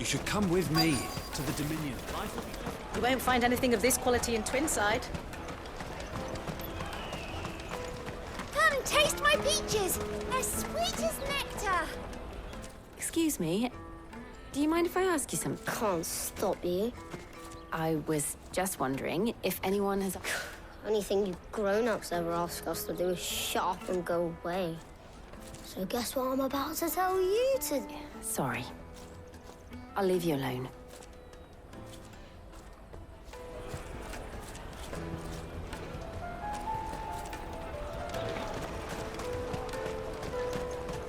You should come with me to the Dominion. You won't find anything of this quality in Twinside. Come, taste my peaches! They're sweet as nectar! Excuse me, do you mind if I ask you something? Can't stop you. I was just wondering if anyone has... Only thing you grown-ups ever ask us to do is shut up and go away. So guess what I'm about to tell you to do? Sorry. I'll leave you alone.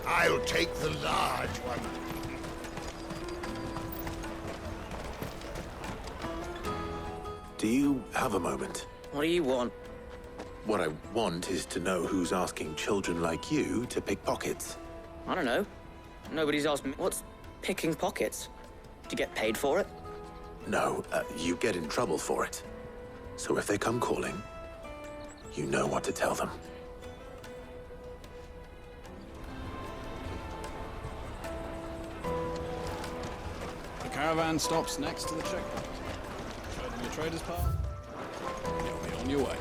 I'll take the large one. Do you have a moment? What do you want? What I want is to know who's asking children like you to pick pockets. I don't know. Nobody's asked me. What's picking pockets? Do you get paid for it? No, you get in trouble for it. So if they come calling, you know what to tell them. The caravan stops next to the checkpoint. Show them your trader's path. You'll be on your way.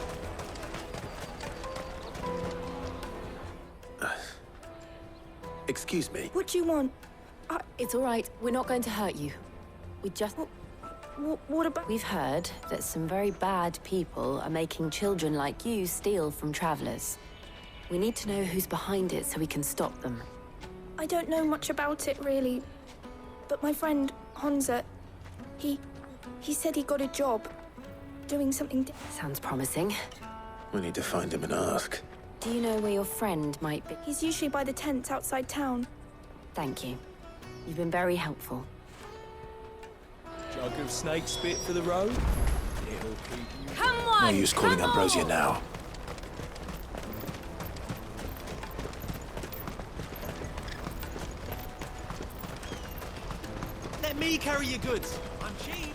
Excuse me. What do you want? It's all right. We're not going to hurt you. We just... What about... We've heard that some very bad people are making children like you steal from travelers. We need to know who's behind it so we can stop them. I don't know much about it, really. But my friend, Honza, he said he got a job doing something... Sounds promising. We need to find him and ask. Do you know where your friend might be? He's usually by the tents outside town. Thank you. You've been very helpful. Jug of snake spit for the road? It'll keep you... Come on! No use calling Ambrosia now. Let me carry your goods. I'm cheap.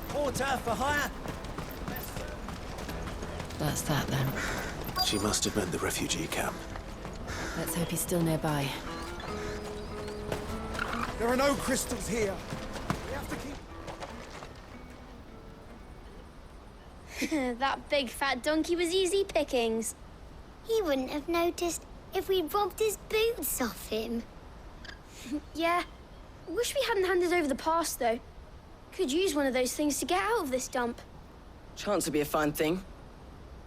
Porter for hire. That's that, then. She must have meant the refugee camp. Let's hope he's still nearby. There are no crystals here. We have to keep... That big fat donkey was easy pickings. He wouldn't have noticed if we'd robbed his boots off him. Yeah. Wish we hadn't handed over the pass, though. Could use one of those things to get out of this dump. Chance would be a fine thing.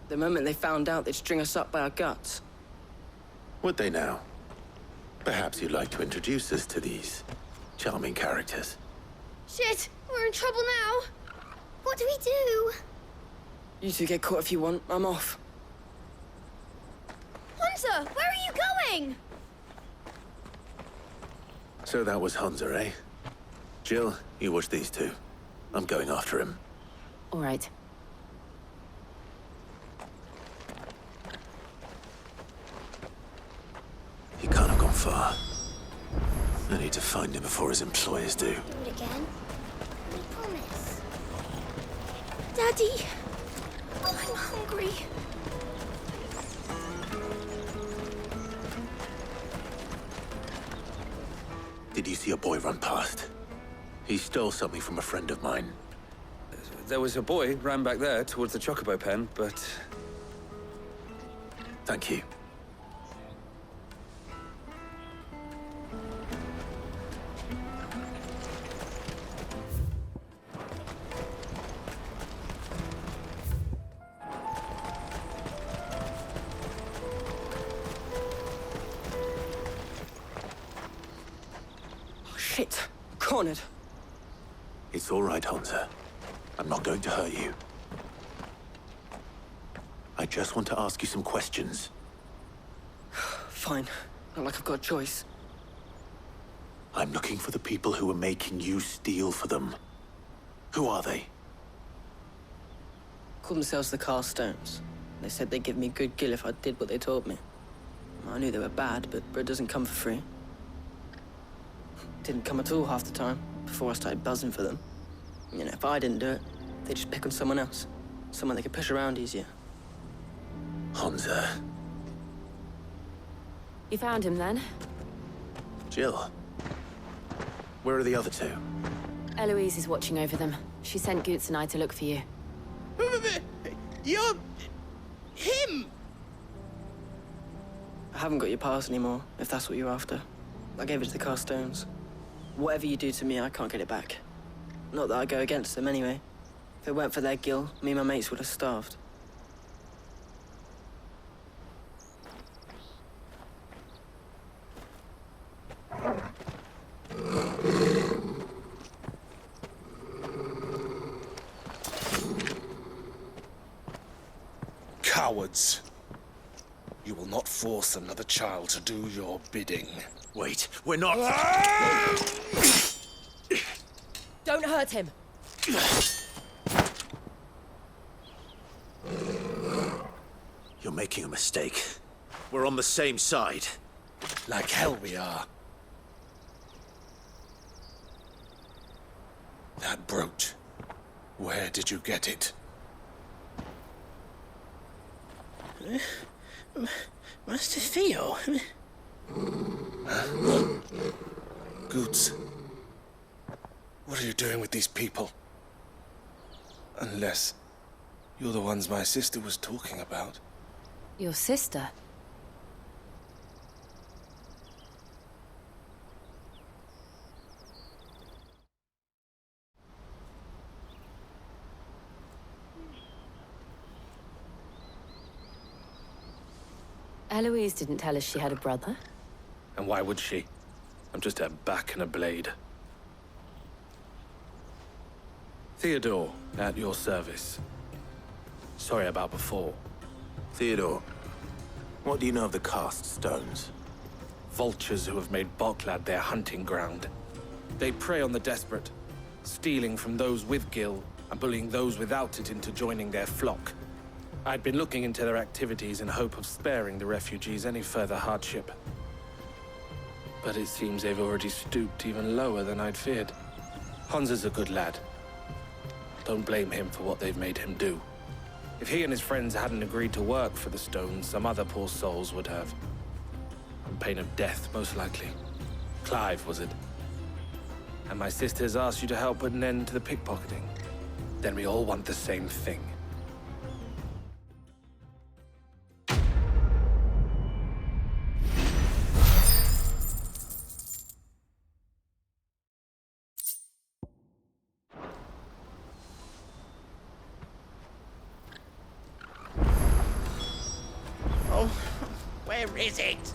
The moment they found out, they'd string us up by our guts. Would they now? Perhaps you'd like to introduce us to these charming characters. Shit, we're in trouble now. What do we do? You two get caught if you want. I'm off. Hunter, where are you going? So that was Hunza, eh? Jill, you watch these two. I'm going after him. All right. He can't have gone far. I need to find him before his employers do. Do it again. We promise. Daddy! I'm hungry. Did you see a boy run past? He stole something from a friend of mine. There was a boy ran back there towards the Chocobo pen, but... Thank you. Shit. Cornered. It's all right, Hunter. I'm not going to hurt you. I just want to ask you some questions. Fine. Not like I've got a choice. I'm looking for the people who are making you steal for them. Who are they? Called themselves the Carstones. They said they'd give me good gill if I did what they told me. I knew they were bad, but bread doesn't come for free. Didn't come at all half the time, before I started buzzing for them. You know, if I didn't do it, they'd just pick on someone else. Someone they could push around easier. Hunter. You found him, then? Jill, where are the other two? Eloise is watching over them. She sent Goots and I to look for you. You're... him! I haven't got your pass anymore, if that's what you're after. I gave it to the Carstones. Whatever you do to me, I can't get it back. Not that I go against them anyway. If it weren't for their guild, me and my mates would have starved. Cowards. You will not force another child to do your bidding. Wait, we're not... Don't hurt him. You're making a mistake. We're on the same side. Like hell we are. That brooch. Where did you get it? Master Theo? Goots. What are you doing with these people? Unless you're the ones my sister was talking about. Your sister? Eloise didn't tell us she had a brother. And why would she? I'm just her back and a blade. Theodore, at your service. Sorry about before. Theodore, what do you know of the cast stones? Vultures who have made Boklad their hunting ground. They prey on the desperate, stealing from those with gil and bullying those without it into joining their flock. I'd been looking into their activities in hope of sparing the refugees any further hardship. But it seems they've already stooped even lower than I'd feared. Hans is a good lad. Don't blame him for what they've made him do. If he and his friends hadn't agreed to work for the stones, some other poor souls would have. On pain of death, most likely. Clive, was it? And my sisters asked you to help put an end to the pickpocketing. Then we all want the same thing. Where is it?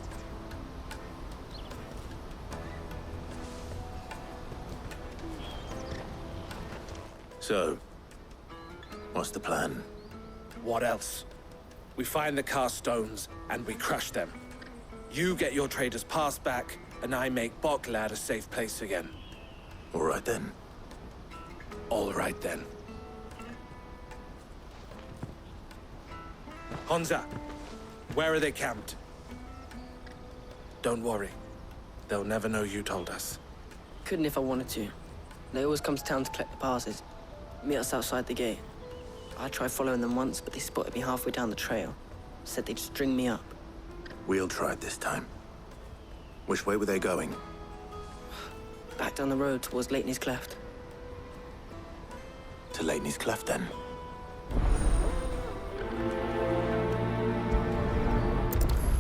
So, what's the plan? What else? We find the cast stones and we crush them. You get your trader's pass back, and I make Boklad a safe place again. All right then. All right then. Honza, where are they camped? Don't worry. They'll never know you told us. Couldn't if I wanted to. They always come to town to collect the passes. Meet us outside the gate. I tried following them once, but they spotted me halfway down the trail. Said they'd string me up. We'll try it this time. Which way were they going? Back down the road towards Leighton's Cleft. To Leighton's Cleft, then.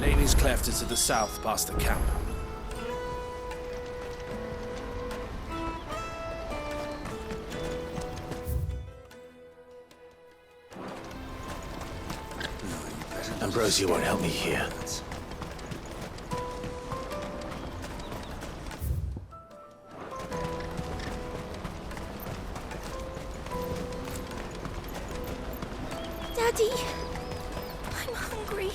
Laney's Cleft is to the south, past the camp. Ambrosia won't help me here. Daddy, I'm hungry.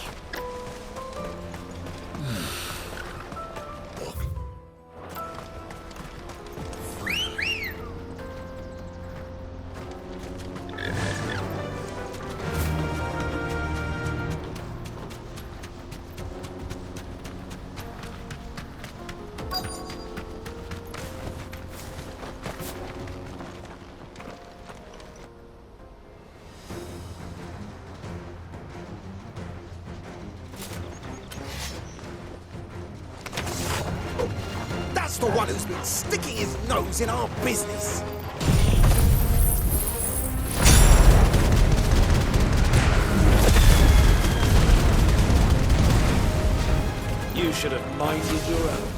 one who's been sticking his nose in our business. You should have minded your own.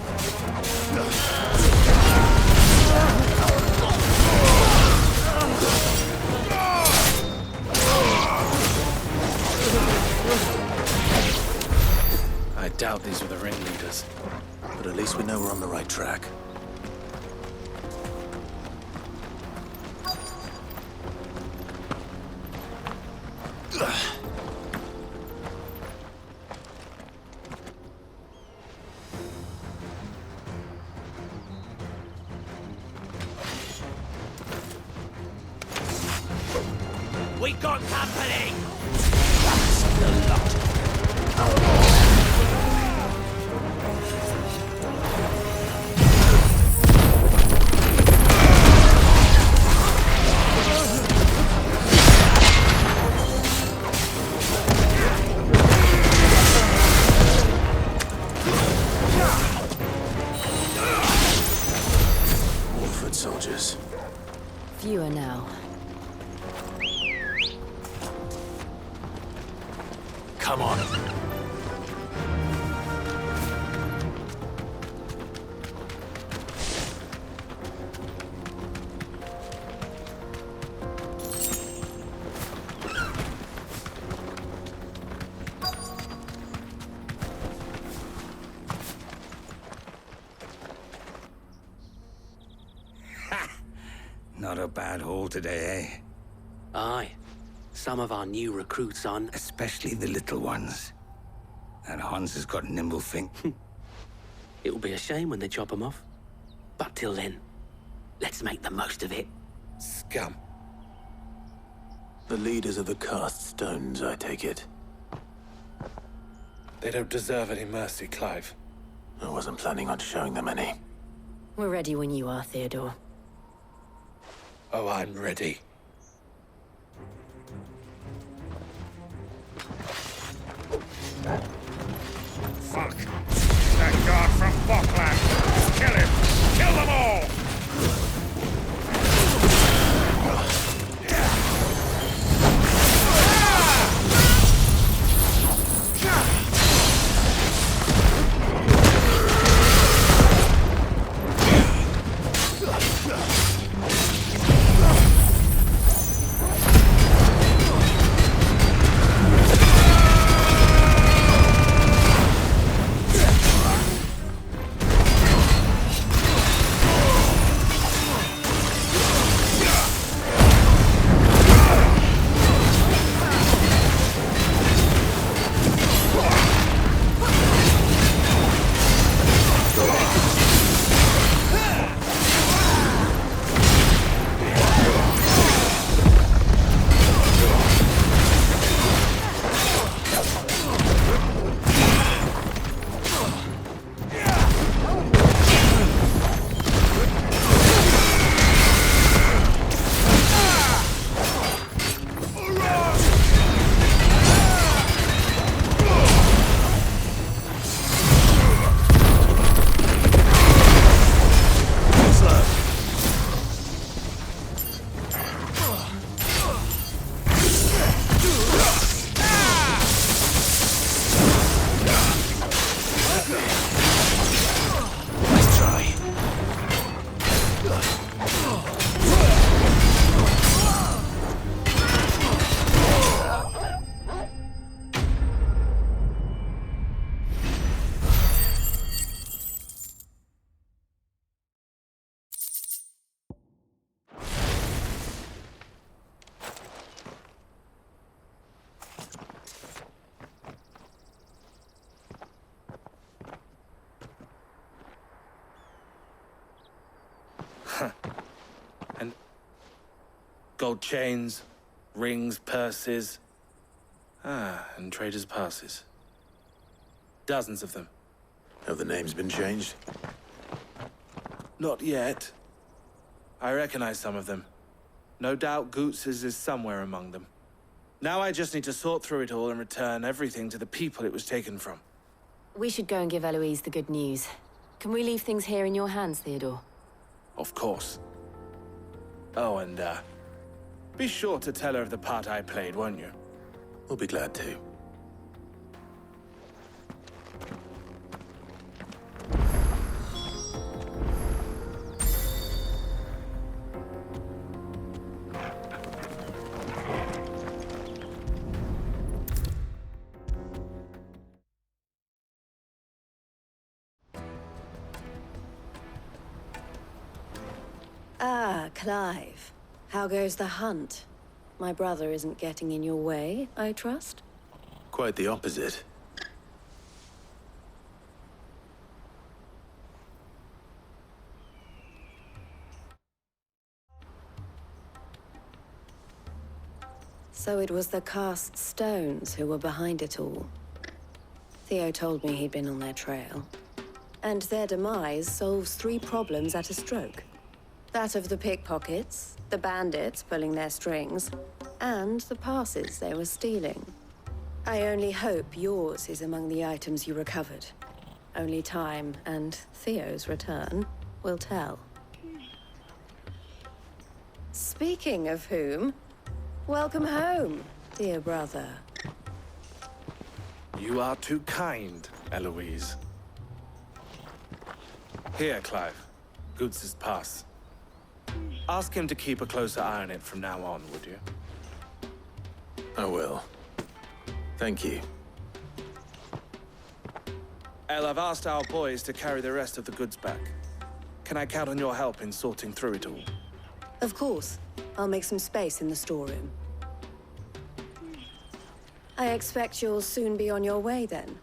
I doubt these were the ringleaders. But at least we know we're on the right track. We got company! That's the lot. More foot soldiers. Fewer now. Come on. Not a bad haul today, eh? Aye. Some of our new recruits on. Especially the little ones. And Hans has got nimble think. It'll be a shame when they chop them off. But till then, let's make the most of it. Scum. The leaders of the cast stones, I take it. They don't deserve any mercy, Clive. I wasn't planning on showing them any. We're ready when you are, Theodore. Oh, I'm ready. Fuck! That guard from Falkland! Kill him! Kill them all! And gold chains, rings, purses. And traders' passes. Dozens of them. Have the names been changed? Not yet. I recognize some of them. No doubt Goots's is somewhere among them. Now I just need to sort through it all and return everything to the people it was taken from. We should go and give Eloise the good news. Can we leave things here in your hands, Theodore? Of course. Oh, and, be sure to tell her of the part I played, won't you? We'll be glad to. Ah, Clive. How goes the hunt? My brother isn't getting in your way, I trust? Quite the opposite. So it was the cast stones who were behind it all. Theo told me he'd been on their trail. And their demise solves 3 problems at a stroke. That of the pickpockets, the bandits pulling their strings, and the passes they were stealing. I only hope yours is among the items you recovered. Only time and Theo's return will tell. Speaking of whom, welcome home, dear brother. You are too kind, Eloise. Here, Clive. Goods' pass. Ask him to keep a closer eye on it from now on, would you? I will. Thank you. El, I've asked our boys to carry the rest of the goods back. Can I count on your help in sorting through it all? Of course. I'll make some space in the storeroom. I expect you'll soon be on your way then.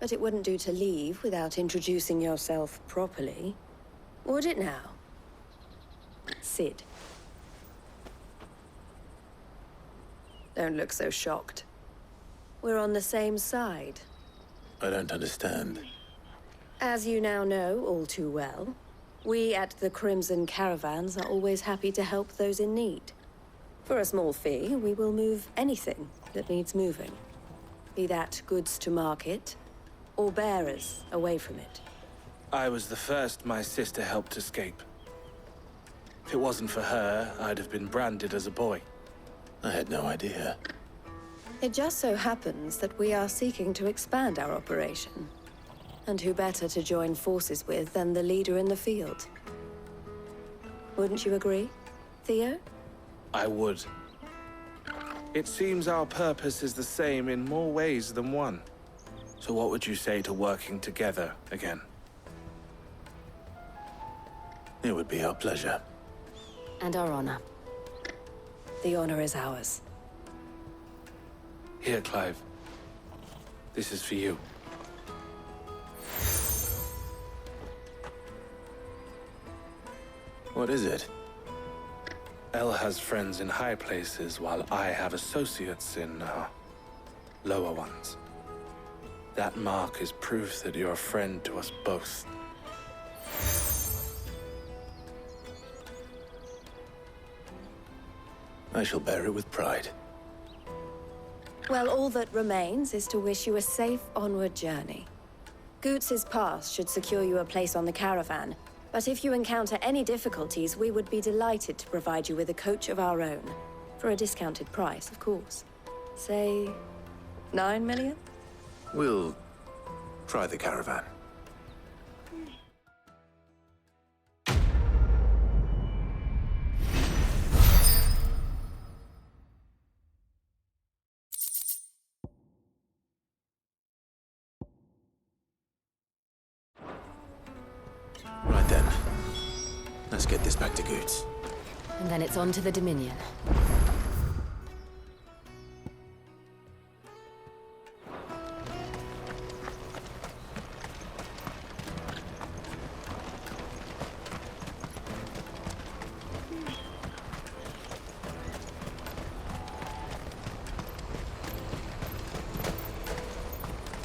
But it wouldn't do to leave without introducing yourself properly. Would it now? Sid. Don't look so shocked. We're on the same side. I don't understand. As you now know all too well, we at the Crimson Caravans are always happy to help those in need. For a small fee, we will move anything that needs moving. Be that goods to market, or bearers away from it. I was the first my sister helped escape. If it wasn't for her, I'd have been branded as a boy. I had no idea. It just so happens that we are seeking to expand our operation. And who better to join forces with than the leader in the field? Wouldn't you agree, Theo? I would. It seems our purpose is the same in more ways than one. So what would you say to working together again? It would be our pleasure. And our honor. The honor is ours. Here, Clive. This is for you. What is it? El has friends in high places, while I have associates in, lower ones. That mark is proof that you're a friend to us both. I shall bear it with pride. Well, all that remains is to wish you a safe onward journey. Goots' pass should secure you a place on the caravan, but if you encounter any difficulties, we would be delighted to provide you with a coach of our own. For a discounted price, of course. Say, 9 million? We'll try the caravan. Right then. Let's get this back to Goots. And then it's on to the Dominion.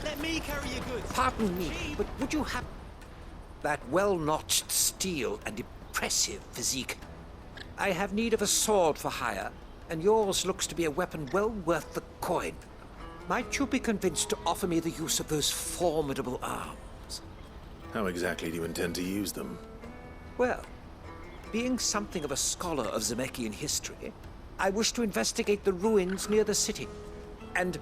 Let me carry your goods. Pardon me, but would you have that well-notched steel and impressive physique? I have need of a sword for hire, and yours looks to be a weapon well worth the coin. Might you be convinced to offer me the use of those formidable arms? How exactly do you intend to use them? Well, being something of a scholar of Zemeckis history, I wish to investigate the ruins near the city. And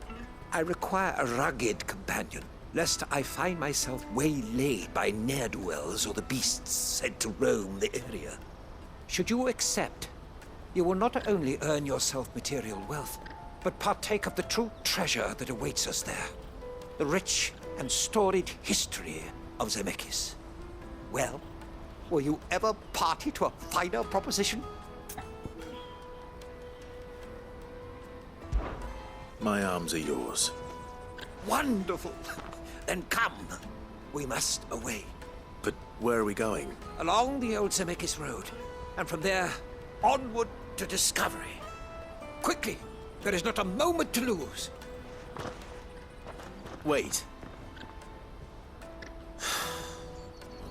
I require a rugged companion, lest I find myself waylaid by ne'er-do-wells or the beasts sent to roam the area. Should you accept, you will not only earn yourself material wealth, but partake of the true treasure that awaits us there. The rich and storied history of Zemeckis. Well, were you ever party to a finer proposition? My arms are yours. Wonderful! Then come. We must away. But where are we going? Along the old Zemeckis Road, and from there, onward to discovery. Quickly! There is not a moment to lose. Wait.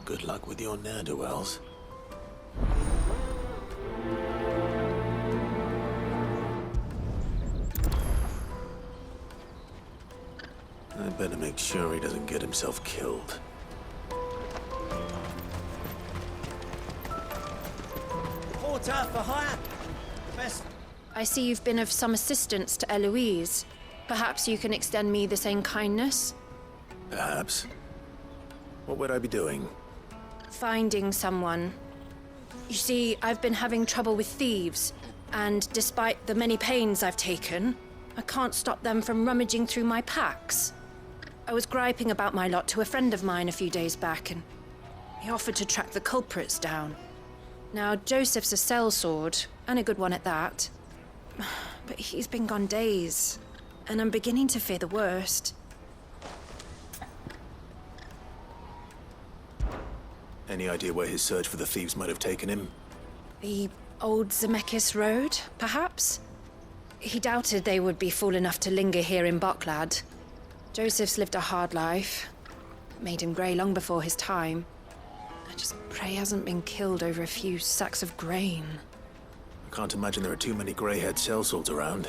Good luck with your ne'er-do-wells. I'd better make sure he doesn't get himself killed. Porter for hire. Best. I see you've been of some assistance to Eloise. Perhaps you can extend me the same kindness? Perhaps. What would I be doing? Finding someone. You see, I've been having trouble with thieves, and despite the many pains I've taken, I can't stop them from rummaging through my packs. I was griping about my lot to a friend of mine a few days back, and he offered to track the culprits down. Now, Joseph's a sellsword, and a good one at that. But he's been gone days, and I'm beginning to fear the worst. Any idea where his search for the thieves might have taken him? The old Zemeckis Road, perhaps? He doubted they would be fool enough to linger here in Boklad. Joseph's lived a hard life. Made him grey long before his time. I just pray he hasn't been killed over a few sacks of grain. I can't imagine there are too many grey-haired sellswords around.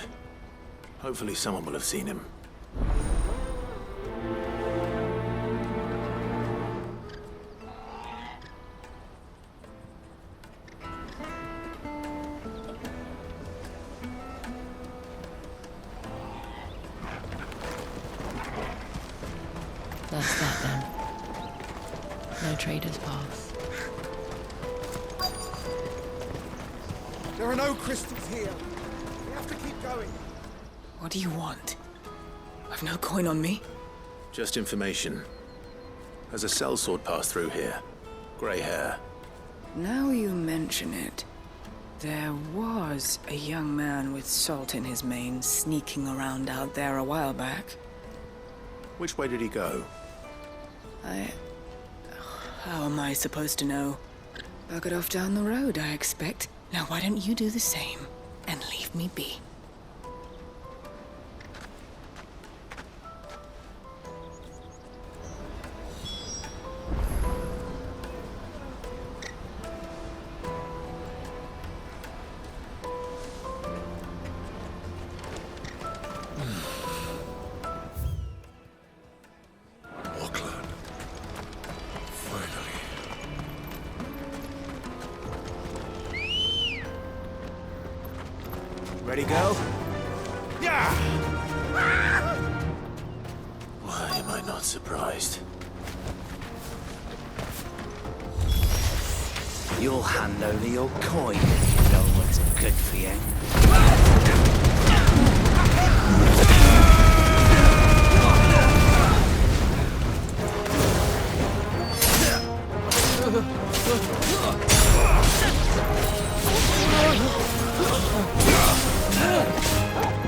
Hopefully someone will have seen him. That's that then. No traders pass. There are no crystals here. We have to keep going. What do you want? I've no coin on me. Just information. Has a sellsword passed through here? Grey hair. Now you mention it, there was a young man with salt in his mane sneaking around out there a while back. Which way did he go? How am I supposed to know? Buggered off down the road, I expect. Now why don't you do the same and leave me be? Ready, go? Yeah! Why am I not surprised? You'll hand over your coin if you know what's good for you.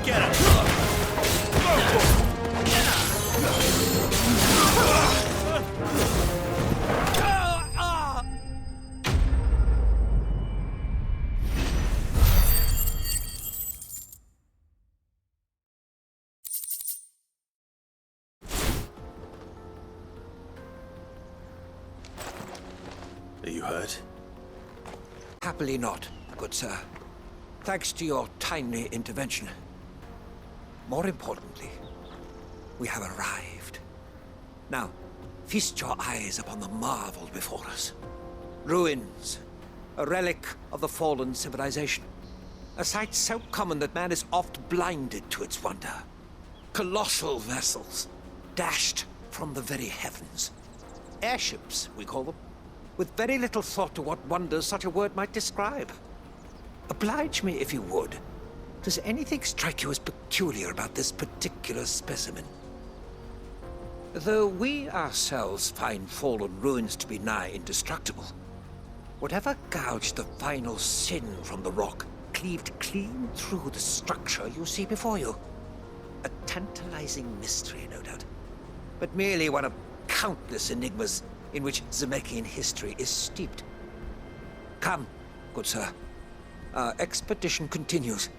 Get him! Are you hurt? Happily not, good sir. Thanks to your timely intervention. More importantly, we have arrived. Now, Feast your eyes upon the marvel before us. Ruins, a relic of the fallen civilization. A sight so common that man is oft blinded to its wonder. Colossal vessels, dashed from the very heavens. Airships, we call them, with very little thought to what wonders such a word might describe. Oblige me, if you would. Does anything strike you as peculiar about this particular specimen? Though we ourselves find fallen ruins to be nigh indestructible, whatever gouged the final sin from the rock cleaved clean through the structure you see before you. A tantalizing mystery, no doubt, but merely one of countless enigmas in which Zemeckis history is steeped. Come, good sir. Our expedition continues,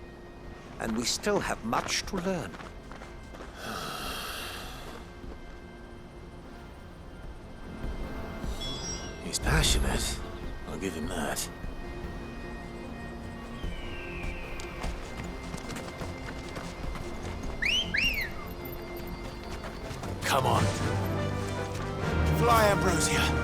and we still have much to learn. He's passionate. I'll give him that. Come on. Fly, Ambrosia.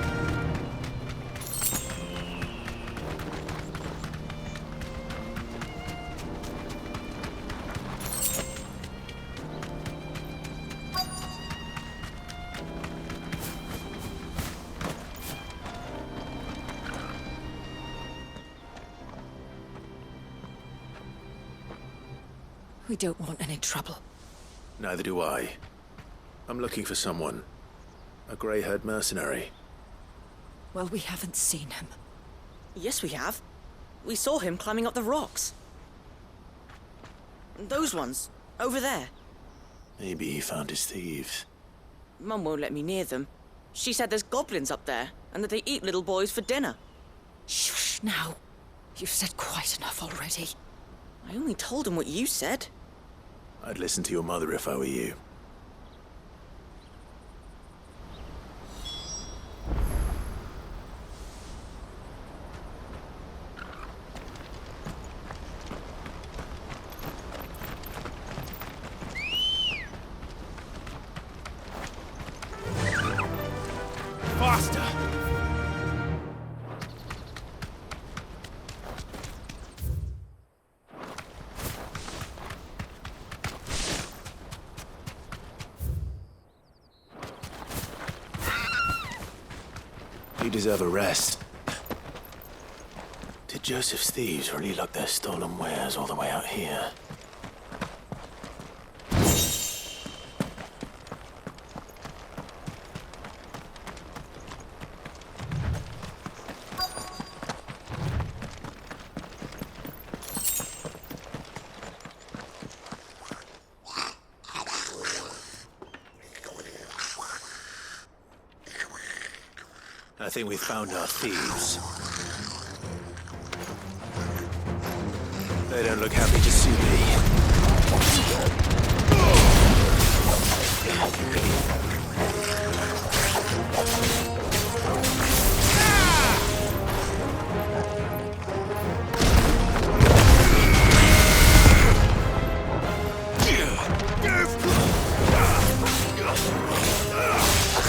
We don't want any trouble. Neither do I. I'm looking for someone. A grey-haired mercenary. Well, we haven't seen him. Yes, we have. We saw him climbing up the rocks. Those ones, over there. Maybe he found his thieves. Mum won't let me near them. She said there's goblins up there, and that they eat little boys for dinner. Shush, now. You've said quite enough already. I only told him what you said. I'd listen to your mother if I were you. Faster! You deserve a rest. Did Joseph's thieves really lug their stolen wares all the way out here? I think we found our thieves. They don't look happy to see me.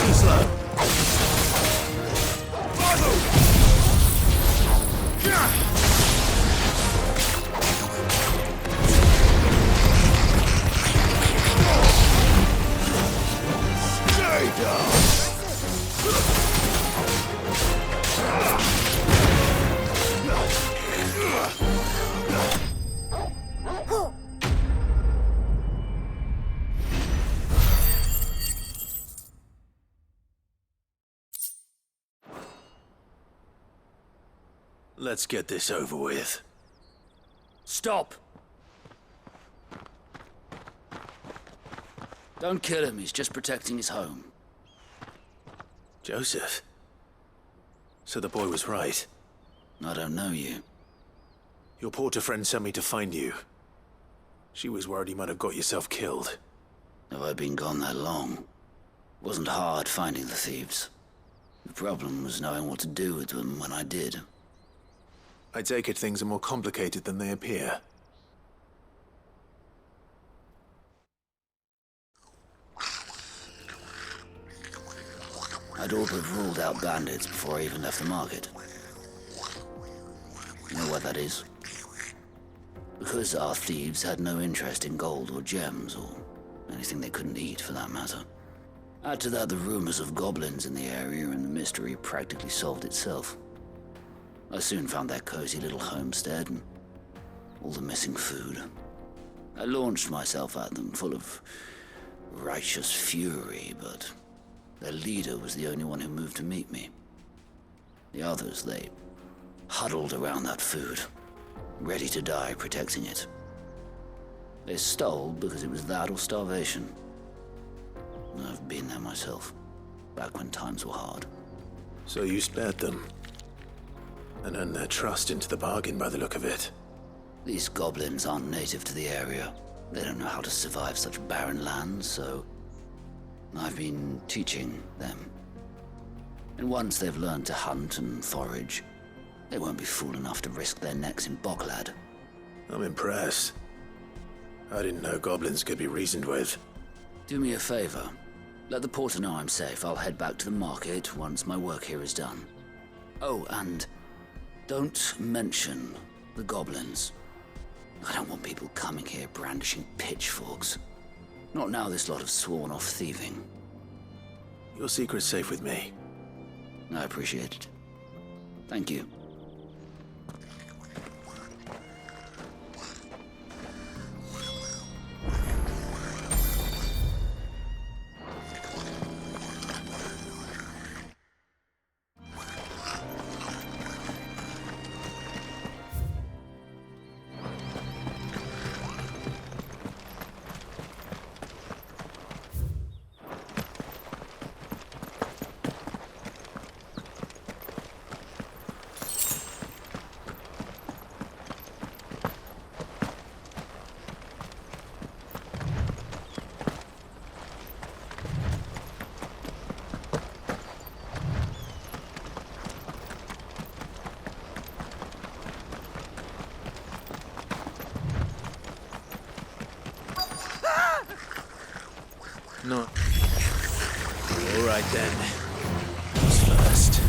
Too slow. Let's get this over with. Stop! Don't kill him, he's just protecting his home. Joseph? So the boy was right. I don't know you. Your porter friend sent me to find you. She was worried you might have got yourself killed. Have I been gone that long? It wasn't hard finding the thieves. The problem was knowing what to do with them when I did. I take it things are more complicated than they appear. I'd all but ruled out bandits before I even left the market. You know what that is? Because our thieves had no interest in gold or gems, or anything they couldn't eat for that matter. Add to that the rumors of goblins in the area, and the mystery practically solved itself. I soon found their cozy little homestead and all the missing food. I launched myself at them, full of righteous fury, but their leader was the only one who moved to meet me. The others, they huddled around that food, ready to die protecting it. They stole because it was that or starvation. I've been there myself, back when times were hard. So you spared them, and earned their trust into the bargain by the look of it. These goblins aren't native to the area. They don't know how to survive such barren lands, so I've been teaching them. And once they've learned to hunt and forage, they won't be fool enough to risk their necks in Boklad. I'm impressed. I didn't know goblins could be reasoned with. Do me a favor. Let the porter know I'm safe. I'll head back to the market once my work here is done. Oh, and don't mention the goblins. I don't want people coming here brandishing pitchforks. Not now this lot have sworn off thieving. Your secret's safe with me. I appreciate it. Thank you. Not. All right then. Who's first?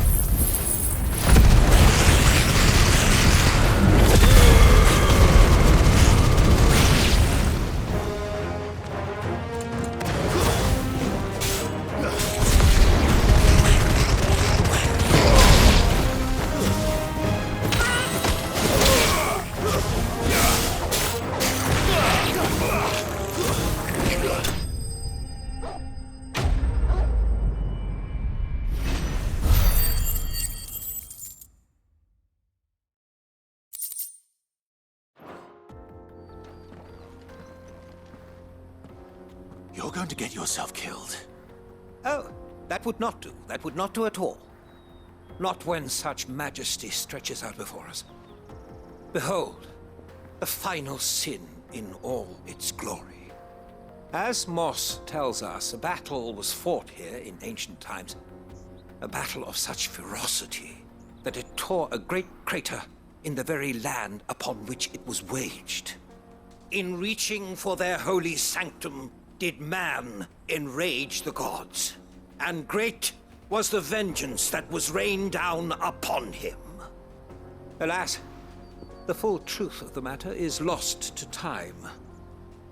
You're going to get yourself killed. Oh, that would not do. That would not do at all. Not when such majesty stretches out before us. Behold, the final sin in all its glory. As Moss tells us, a battle was fought here in ancient times. A battle of such ferocity that it tore a great crater in the very land upon which it was waged. In reaching for their holy sanctum, did man enrage the gods, and great was the vengeance that was rained down upon him. Alas, the full truth of the matter is lost to time,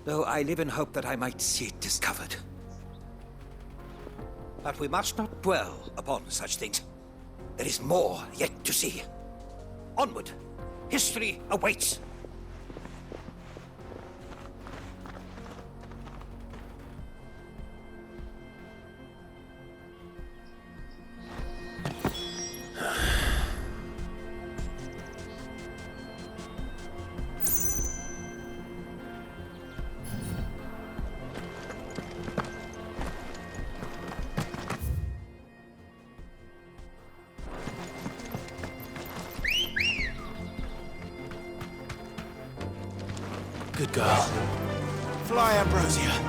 though I live in hope that I might see it discovered. But we must not dwell upon such things. There is more yet to see. Onward! History awaits! Good girl. Fly, Ambrosia.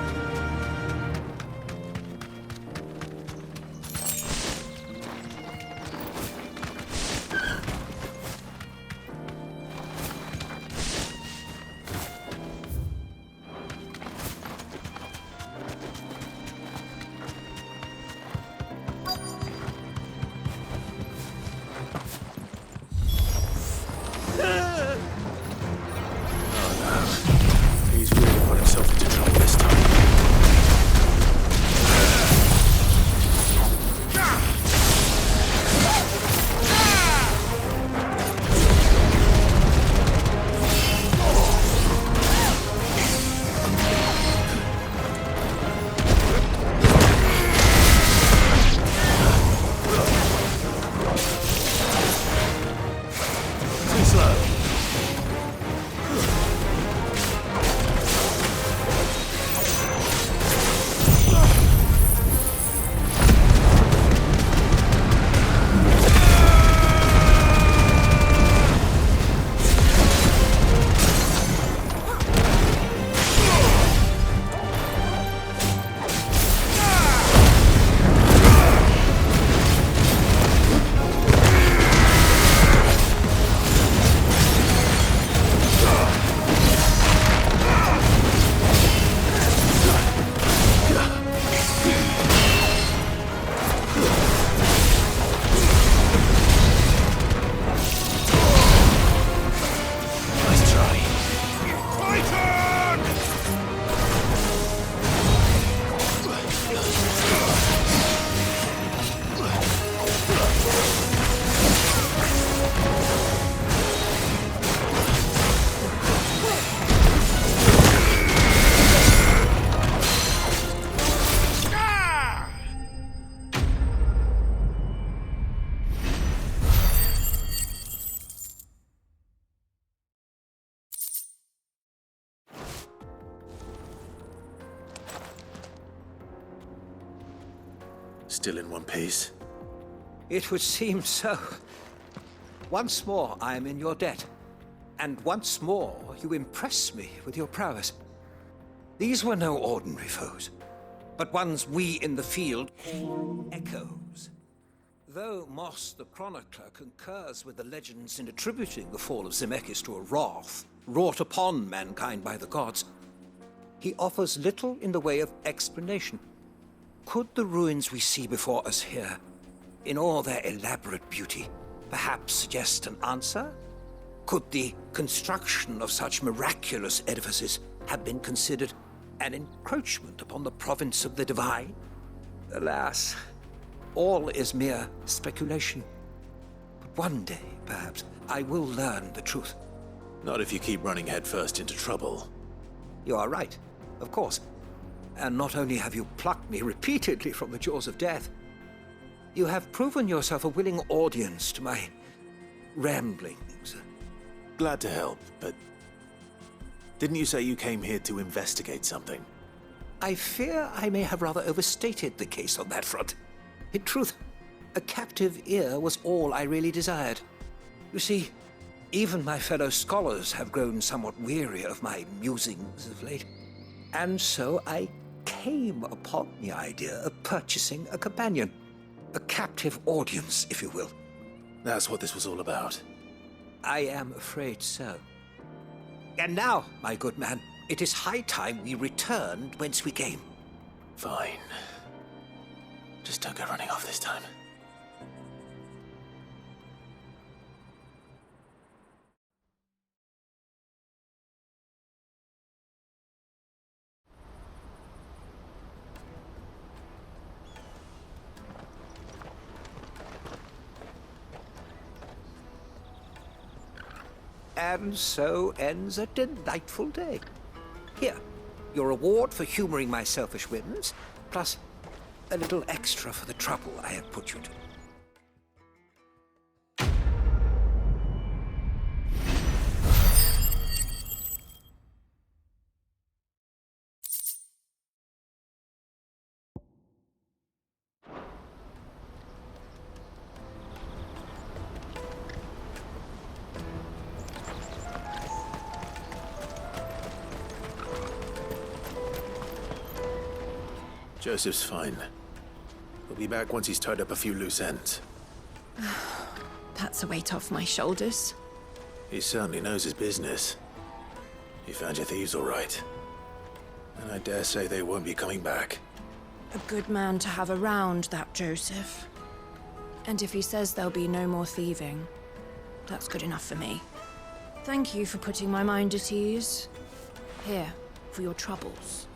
Still in one piece? It would seem so. Once more, I am in your debt. And once more, you impress me with your prowess. These were no ordinary foes, but ones we in the field call echoes. Though Moss the Chronicler concurs with the legends in attributing the fall of Zemeckis to a wrath wrought upon mankind by the gods, he offers little in the way of explanation. Could the ruins we see before us here, in all their elaborate beauty, perhaps suggest an answer? Could the construction of such miraculous edifices have been considered an encroachment upon the province of the divine? Alas, all is mere speculation. But one day, perhaps, I will learn the truth. Not if you keep running headfirst into trouble. You are right, of course. And not only have you plucked me repeatedly from the jaws of death, you have proven yourself a willing audience to my ramblings. Glad to help, but didn't you say you came here to investigate something? I fear I may have rather overstated the case on that front. In truth, a captive ear was all I really desired. You see, even my fellow scholars have grown somewhat weary of my musings of late. And so I came upon the idea of purchasing a companion. A captive audience, if you will. That's what this was all about. I am afraid so. And now, my good man, it is high time we returned whence we came. Fine. Just don't go running off this time. And so ends a delightful day. Here, your reward for humoring my selfish whims, plus a little extra for the trouble I have put you to. Joseph's fine. He'll be back once he's tied up a few loose ends. That's a weight off my shoulders. He certainly knows his business. He found your thieves all right. And I dare say they won't be coming back. A good man to have around, that Joseph. And if he says there'll be no more thieving, that's good enough for me. Thank you for putting my mind at ease. Here, for your troubles.